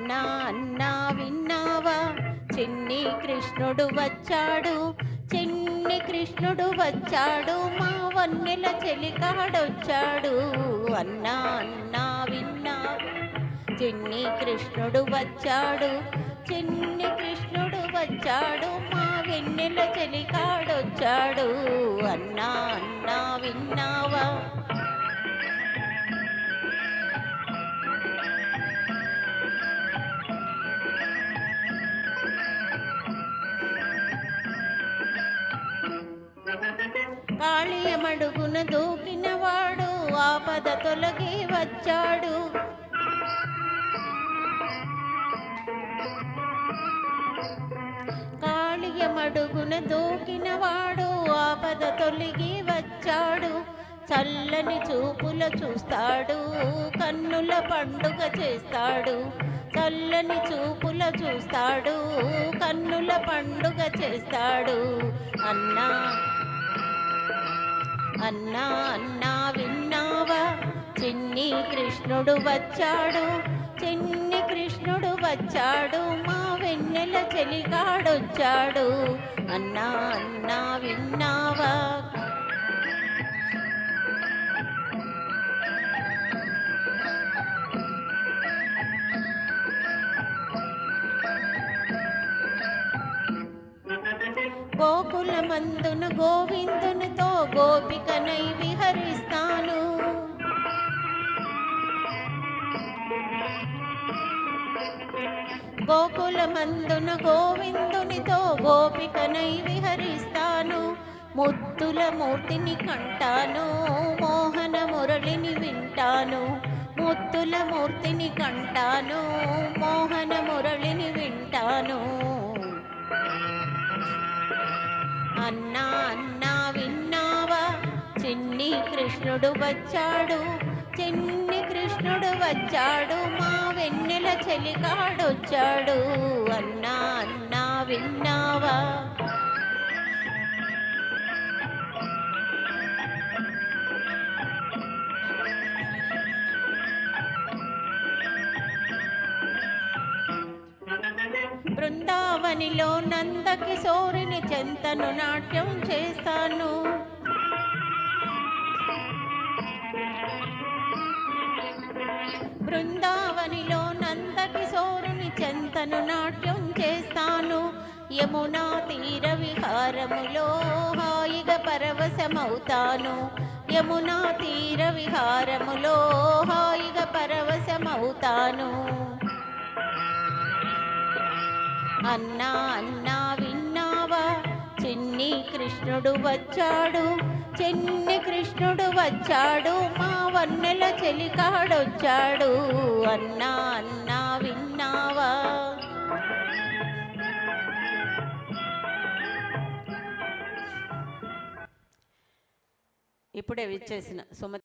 అన్నా అన్నా విన్నావా, చిన్ని కృష్ణుడు వచ్చాడు, చిన్ని కృష్ణుడు వచ్చాడు, మా వన్నెల చెలికాడొచ్చాడు. అన్నా అన్నా విన్నావా, చిన్ని కృష్ణుడు వచ్చాడు, చిన్ని కృష్ణుడు వచ్చాడు, మా వెన్నెల చెలికాడొచ్చాడు. అన్నా అన్నా విన్నావా. కాళీయమడుగున దూకినవాడు, ఆపద తొలగి వచ్చాడు. కాళీయమడుగున దూకినవాడు, ఆపద తొలగి వచ్చాడు. చల్లని చూపుల చూస్తాడు, కన్నుల పండుగ చేస్తాడు. చల్లని చూపుల చూస్తాడు, కన్నుల పండుగ చేస్తాడు. అన్నా అన్నా అన్నా విన్నావా, చిన్ని కృష్ణుడు వచ్చాడు, చిన్ని కృష్ణుడు వచ్చాడు, మా వెన్నెల చెలికాడొచ్చాడు. అన్నా అన్నా విన్నావా. గోకులమందున గోవిందునితో గోపికనై విహరిస్తాను. గోకులమందున గోవిందునితో గోపికనై విహరిస్తాను. ముద్దుల మూర్తిని కంటాను, మోహన మురళిని వింటాను. ముద్దుల మూర్తిని కంటాను, మోహన మురళిని వింటాను. అన్నా అన్నా విన్నావా, చిన్ని కృష్ణుడు వచ్చాడు, చిన్ని కృష్ణుడు వచ్చాడు, మా వెన్నెల చెలికాడొచ్చాడు. అన్నా అన్నా విన్నావా. బృందావనిలో నందకిశోరుని చెంతను నాట్యం చేస్తాను. బృందావనిలో నందకిశోరుని చెంతను నాట్యం చేస్తాను. యమునా తీర విహారములో హాయిగా పరవశమవుతాను. యమునా తీర విహారములో హాయిగా పరవశమవుతాను. అన్నా అన్నా విన్నావా, చిన్ని కృష్ణుడు వచ్చాడు, చిన్ని కృష్ణుడు వచ్చాడు, మా వన్నెల చెలికాడొచ్చాడు. అన్నా అన్నా విన్నావా. ఇప్పుడే విచ్చేసిన సుమతి